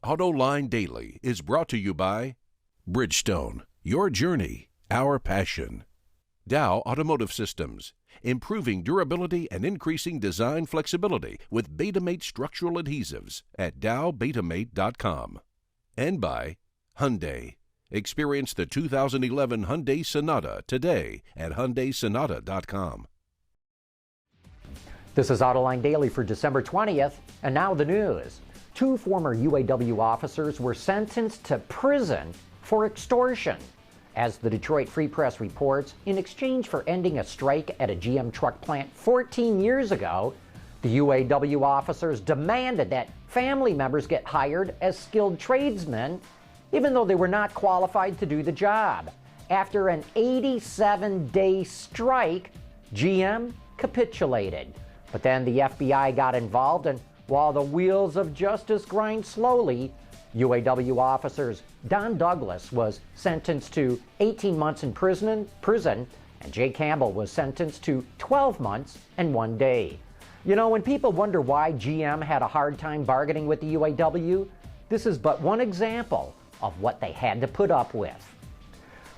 Autoline Daily is brought to you by Bridgestone, your journey, our passion. Dow Automotive Systems, improving durability and increasing design flexibility with Betamate structural adhesives at dowbetamate.com. And by Hyundai. Experience the 2011 Hyundai Sonata today at hyundaisonata.com. This is Autoline Daily for December 20th, and now the news. 2 former UAW officers were sentenced to prison for extortion. As the Detroit Free Press reports, in exchange for ending a strike at a GM truck plant 14 years ago, the UAW officers demanded that family members get hired as skilled tradesmen, even though they were not qualified to do the job. After an 87-day strike, GM capitulated. But then the FBI got involved, and while the wheels of justice grind slowly, UAW officers Don Douglas was sentenced to 18 months in prison, and Jay Campbell was sentenced to 12 months and 1 day. You know, when people wonder why GM had a hard time bargaining with the UAW, this is but one example of what they had to put up with.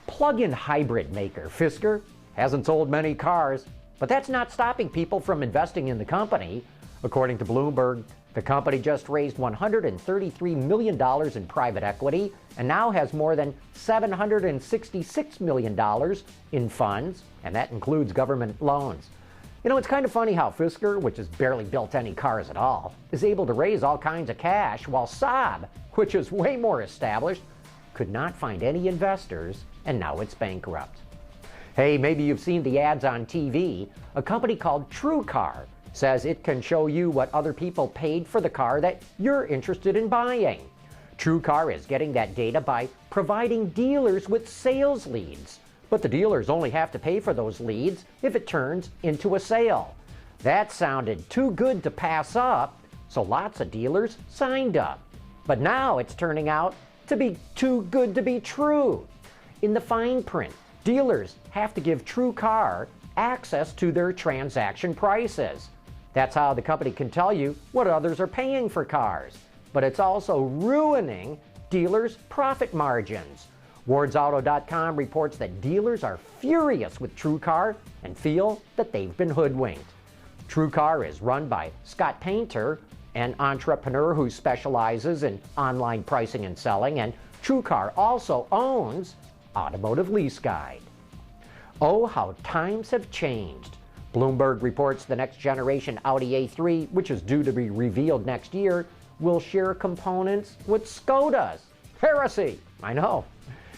Plug-in hybrid maker Fisker hasn't sold many cars, but that's not stopping people from investing in the company. According to Bloomberg, the company just raised $133 million in private equity and now has more than $766 million in funds, and that includes government loans. You know, it's kind of funny how Fisker, which has barely built any cars at all, is able to raise all kinds of cash, while Saab, which is way more established, could not find any investors, and now it's bankrupt. Hey, maybe you've seen the ads on TV. A company called TrueCar says it can show you what other people paid for the car that you're interested in buying. TrueCar is getting that data by providing dealers with sales leads. But the dealers only have to pay for those leads if it turns into a sale. That sounded too good to pass up, so lots of dealers signed up. But now it's turning out to be too good to be true. In the fine print, dealers have to give TrueCar access to their transaction prices. That's how the company can tell you what others are paying for cars. But it's also ruining dealers' profit margins. WardsAuto.com reports that dealers are furious with TrueCar and feel that they've been hoodwinked. TrueCar is run by Scott Painter, an entrepreneur who specializes in online pricing and selling, and TrueCar also owns Automotive Lease Guide. Oh, how times have changed. Bloomberg reports the next generation Audi A3, which is due to be revealed next year, will share components with Skodas. Heresy, I know.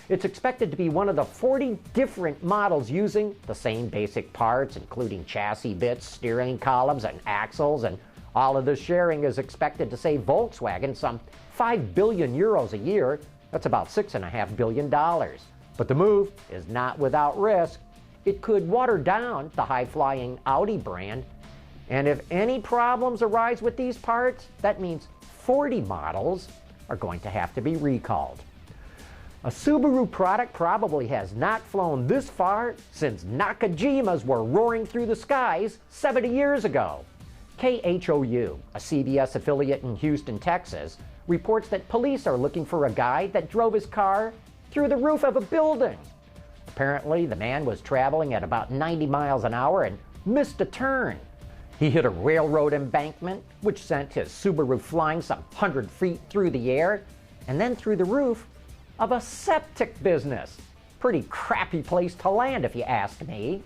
It's expected to be one of the 40 different models using the same basic parts, including chassis bits, steering columns, and axles, and all of this sharing is expected to save Volkswagen some 5 billion euros a year. That's about $6.5 billion. But the move is not without risk. It could water down the high-flying Audi brand, and if any problems arise with these parts, that means 40 models are going to have to be recalled. A Subaru product probably has not flown this far since Nakajimas were roaring through the skies 70 years ago. KHOU, a CBS affiliate in Houston, Texas, reports that police are looking for a guy that drove his car through the roof of a building. Apparently, the man was traveling at about 90 miles an hour and missed a turn. He hit a railroad embankment, which sent his Subaru flying some 100 feet through the air, and then through the roof of a septic business. Pretty crappy place to land, if you ask me.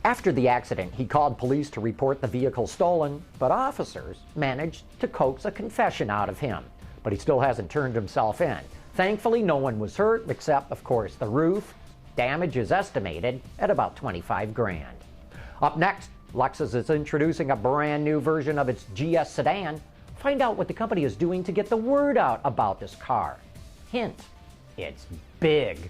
After the accident, he called police to report the vehicle stolen, but officers managed to coax a confession out of him. But he still hasn't turned himself in. Thankfully, no one was hurt, except, of course, the roof. Damage is estimated at about 25 grand. Up next, Lexus is introducing a brand new version of its GS sedan. Find out what the company is doing to get the word out about this car. Hint, it's big.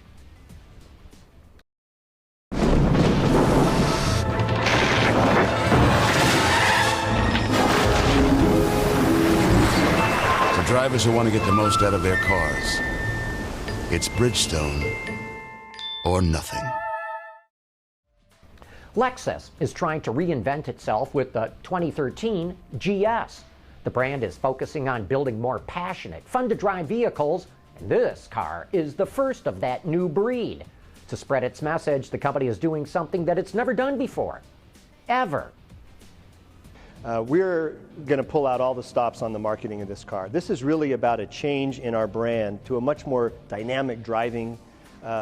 For drivers who want to get the most out of their cars, it's Bridgestone or nothing. Lexus is trying to reinvent itself with the 2013 GS. The brand is focusing on building more passionate, fun-to-drive vehicles, and this car is the first of that new breed. To spread its message, the company is doing something that it's never done before, ever. We're going to pull out all the stops on the marketing of this car. This is really about a change in our brand to a much more dynamic driving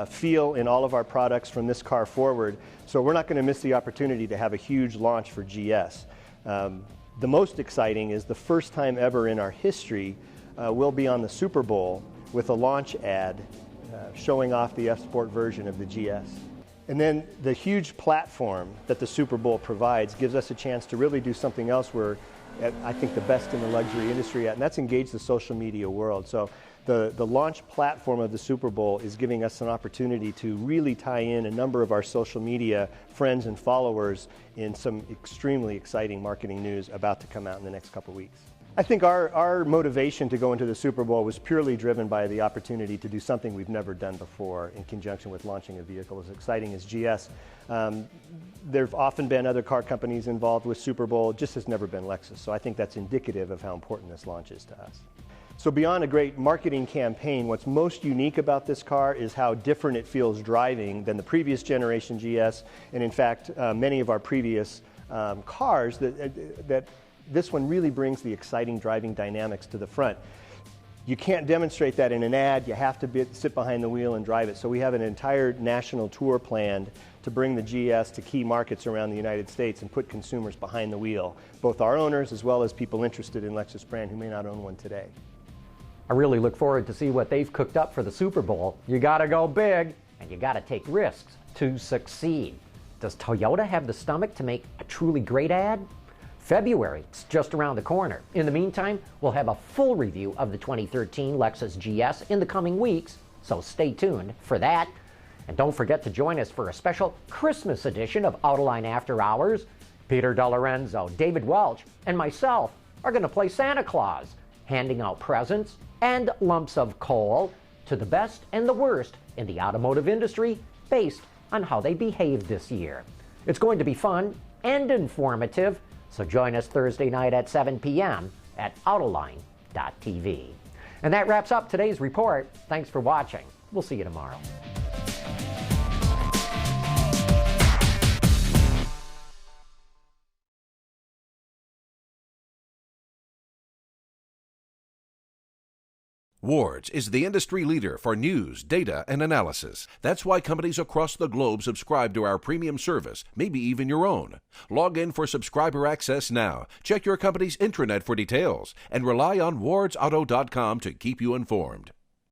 feel in all of our products from this car forward. So we're not going to miss the opportunity to have a huge launch for GS. The most exciting is the first time ever in our history we'll be on the Super Bowl with a launch ad showing off the F-Sport version of the GS. And then the huge platform that the Super Bowl provides gives us a chance to really do something else we're, I think, the best in the luxury industry at, and that's engage the social media world. So the launch platform of the Super Bowl is giving us an opportunity to really tie in a number of our social media friends and followers in some extremely exciting marketing news about to come out in the next couple weeks. I think our motivation to go into the Super Bowl was purely driven by the opportunity to do something we've never done before in conjunction with launching a vehicle as exciting as GS. There have often been other car companies involved with Super Bowl, it just has never been Lexus. So I think that's indicative of how important this launch is to us. So beyond a great marketing campaign, what's most unique about this car is how different it feels driving than the previous generation GS, and in fact, many of our previous cars that this one really brings the exciting driving dynamics to the front. You can't demonstrate that in an ad. You have to sit behind the wheel and drive it. So we have an entire national tour planned to bring the GS to key markets around the United States and put consumers behind the wheel, both our owners as well as people interested in Lexus brand who may not own one today. I really look forward to see what they've cooked up for the Super Bowl. You gotta go big, and you gotta take risks to succeed. Does Toyota have the stomach to make a truly great ad? February is just around the corner. In the meantime, we'll have a full review of the 2013 Lexus GS in the coming weeks, so stay tuned for that. And don't forget to join us for a special Christmas edition of Autoline After Hours. Peter DeLorenzo, David Welch, and myself are going to play Santa Claus, handing out presents and lumps of coal to the best and the worst in the automotive industry based on how they behaved this year. It's going to be fun and informative, so join us Thursday night at 7 p.m. at Autoline.tv. And that wraps up today's report. Thanks for watching. We'll see you tomorrow. Ward's is the industry leader for news, data, and analysis. That's why companies across the globe subscribe to our premium service, maybe even your own. Log in for subscriber access now. Check your company's intranet for details and rely on wardsauto.com to keep you informed.